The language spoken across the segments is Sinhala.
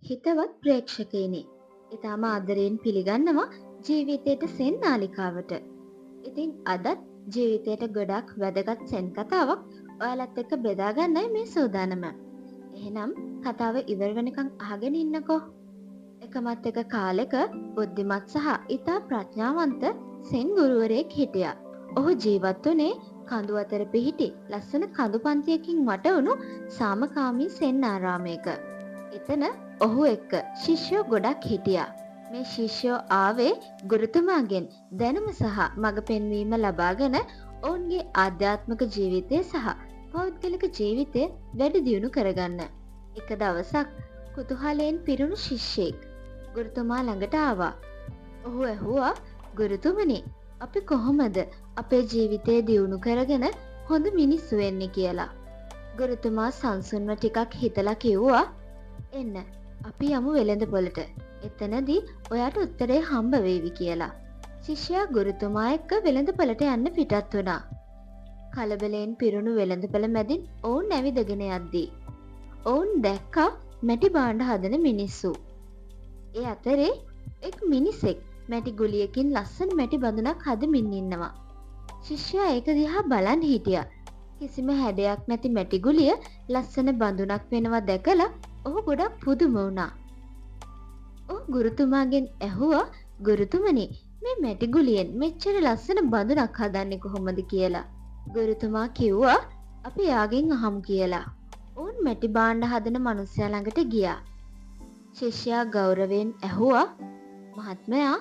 හිතවත් ප්‍රේක්ෂකයිනි. ඉතාම ආදරයෙන් පිළිගන්නවා ජීවිතයට සෙන් නාලිකාවට. ඉතින් අදත් ජීවිතයට ගොඩක් වැදගත් සෙන් කතාවක් ඔයාලත් එක්ක බෙදා ගන්නයි මේ සූදානම. එහෙනම් කතාව ඉවර වෙනකන් අහගෙන ඉන්නකෝ. එකමත් එක කාලෙක බුද්ධිමත් සහ ඉතා ප්‍රඥාවන්ත සෙන් ගුරුවරයෙක් හිටියා. ඔහු ජීවත් වුණේ කඳු අතර පිහිටි ලස්සන කඳු පන්තියකින් වටවුණු සාමකාමී සෙන් ආරාමයක. එතන ඔහු එක්ක ශිෂ්‍යයෝ ගොඩක් හිටියා. මේ ශිෂ්‍යයෝ ආවේ ගුරුතුමාගෙන් දැනුම සහ මඟ පෙන්වීම ලබාගෙන ඔවුන්ගේ ආධ්‍යාත්මික ජීවිතය සහ පෞද්ගලික ජීවිතය වැඩි දියුණු කරගන්න. එක දවසක් කුතුහලයෙන් පිරුණු ශිෂ්‍යෙක් ගුරුතුමා ළඟට ආවා. ඔහු ඇහුවා, "ගුරුතුමනි, අපි කොහොමද අපේ ජීවිතය දියුණු කරගෙන හොඳ මිනිස්සු වෙන්නේ කියලා?" ගුරුතුමා සංසුන්ව ටිකක් හිතලා කිව්වා, "එන්න අපි යමු වෙළඳපොළට. එතනදී ඔයාට උත්තරේ හම්බ වේවි" කියලා. ශිෂ්‍යයා ගුරුතුමා එක්ක වෙළඳපොළට යන්න පිටත් වුණා. කලබලයෙන් පිරුණු වෙළඳපොළ මැදින් ඔවුන් ඇවිදගෙන යද්දී ඔවුන් දැක්කා මැටි භාණ්ඩ හදන මිනිස්සු. ඒ අතරේ එක් මිනිසෙක් මැටි ගුලියකින් ලස්සන මැටි බඳුනක් හදමින් ඉන්නවා. ශිෂ්‍යයා ඒක දිහා බලන් හිටියා. කිසිම හැඩයක් නැති මැටි ගුලිය ලස්සන බඳුනක් වෙනවා දැකලා ඔහු ගොඩක් පුදුම වුණා. ඔහු ගුරුතුමාගෙන් ඇහුවා, "ගුරුතුමනි, මේ මැටි ගුලියෙන් මෙච්චර ලස්සන බඳුනක් හදන්නේ කොහොමද?" කියලා. ගුරුතුමා කිව්වා, "අපි යාගෙන් අහමු" කියලා. ඔවුන් මැටි භාණ්ඩ හදන මිනිසයා ළඟට ගියා. ශිෂ්‍යයා ගෞරවයෙන් ඇහුවා, "මහත්මයා,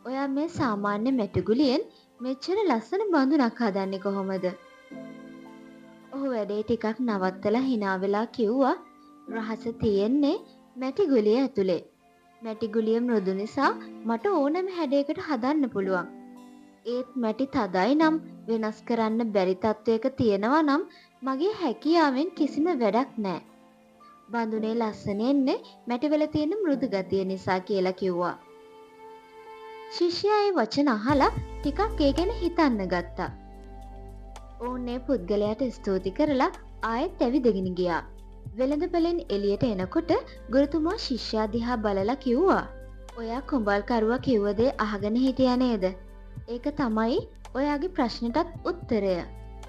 ඔයා මේ සාමාන්‍ය මැටි ගුලියෙන් මෙච්චර ලස්සන බඳුනක් හදන්නේ කොහොමද?" ඔහු වැඩේ ටිකක් නවත්තලා hina වෙලා කිව්වා, "රහස තියෙන්නේ මැටි ගුලිය ඇතුලේ. මැටි ගුලිය මෘදු නිසා මට ඕනෑම හැඩයකට හදන්න පුළුවන්. ඒත් මැටි තදයි නම් වෙනස් කරන්න බැරි තත්වයක තියෙනවා නම් මගේ හැකියාවෙන් කිසිම වැඩක් නෑ. බඳුනේ ලස්සන එන්නේ මැටිවල තියෙන මෘදු ගතිය නිසා" කියලා කිව්වා. ශිෂ්‍යයා ඒ වචන අහලා ටිකක් ඒ ගැන හිතන්න ගත්තා. ඔවුන් ඒ පුද්ගලයාට ස්තුති කරලා ආයෙත් ඇවිදගෙන ගියා. වෙළඳපොළෙන් එළියට එනකොට ගුරුතුමා ශිෂ්‍යයා දිහා බලලා කිව්වා, "ඔයා කුඹල්කරුවා කිව්ව දේ අහගෙන හිටියා නේද? ඒක තමයි ඔයාගේ ප්‍රශ්නෙටත් උත්තරය.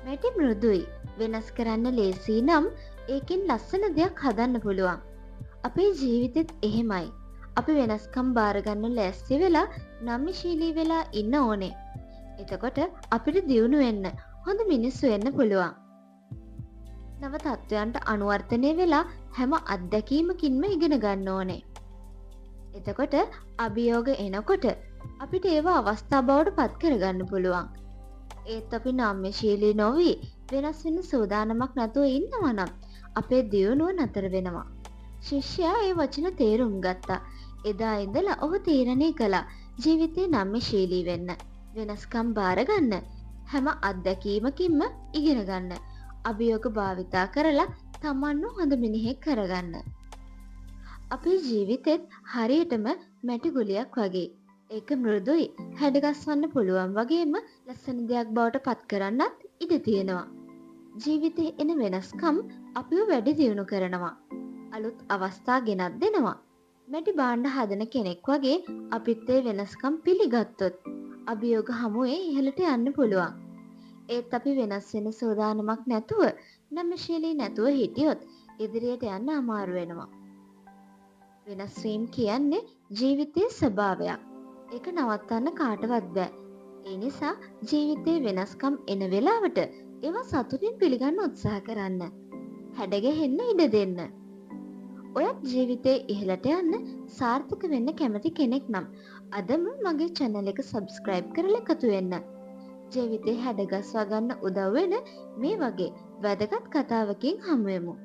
මැටි මෘදුයි. වෙනස් කරන්න ලේසි නම් ඒකෙන් ලස්සන දෙයක් හදන්න පුළුවන්. අපේ ජීවිතෙත් එහෙමයි. අපි වෙනස්කම් බාරගන්න ලෑස්ති වෙලා නම්‍යශීලී වෙලා ඉන්න ඕනේ. එතකොට අපිට දියුණු වෙන්න, හොඳ මිනිස්සු වෙන්න පුළුවන්. නව තත්ත්වයන්ට අනුවර්තනය වෙලා හැම අත්දැකීමකින්ම ඉගෙන ගන්න ඕනේ. එතකොට අභියෝග එනකොට අපිට ඒවා අවස්ථා බවට පත් කරගන්න පුළුවන්. ඒත් අපි නම්‍යශීලී නොවි වෙනස් වෙන සූදානමක් නැතුව ඉන්නවා නම් අපේ දියුණුව නතර වෙනවා." ශිෂ්‍යයා ඒ වචන තේරුම් ගත්තා. එදා ඉඳලා ඔහු තීරණය කළා ජීවිතේ නම්‍යශීලී වෙන්න, වෙනස්කම් බාරගන්න, හැම අත්දැකීමකින්ම ඉගෙන ගන්න, අභියෝග භාවිතා කරලා තමන්ව හොඳ මිනිහෙක් කරගන්න. අපේ ජීවිතෙත් හරියටම මැටි ගුලියක් වගේ. ඒක මෘදුයි, හැඩගස්වන්න පුළුවන් වගේම ලස්සන දෙයක් බවට පත් කරන්නත් ඉඩ තියෙනවා. ජීවිතේ එන වෙනස්කම් අපිව වැඩි දියුණු කරනවා. අලුත් අවස්ථා ගෙනත් දෙනවා. මැටි භාණ්ඩ හදන කෙනෙක් වගේ අපිත් ඒ වෙනස්කම් පිළිගත්තොත් අභියෝග හමුවේ ඉහළට යන්න පුළුවන්. ඒත් අපි වෙනස් වෙන සූදානමක් නැතුව, නම්‍යශීලී නැතුව හිටියොත් ඉදිරියට යන්න අමාරු වෙනවා. වෙනස් වීම කියන්නේ ජීවිතයේ ස්වභාවයක්. ඒක නවත්තන්න කාටවත් බෑ. ඒ නිසා ජීවිතේ වෙනස්කම් එන වෙලාවට ඒවා සතුටින් පිළිගන්න උත්සාහ කරන්න. හැඩගැහෙන්න ඉඩ දෙන්න. ඔයත් ජීවිතේ ඉහළට යන්න, සාර්ථක වෙන්න කැමති කෙනෙක් නම් අදම මගේ channel එක subscribe කරලා එකතු වෙන්න. ජීවිතේ හැඩගස්වා ගන්න උදව් වෙන මේ වගේ වැදගත් කතාවකින් හමු වෙමු.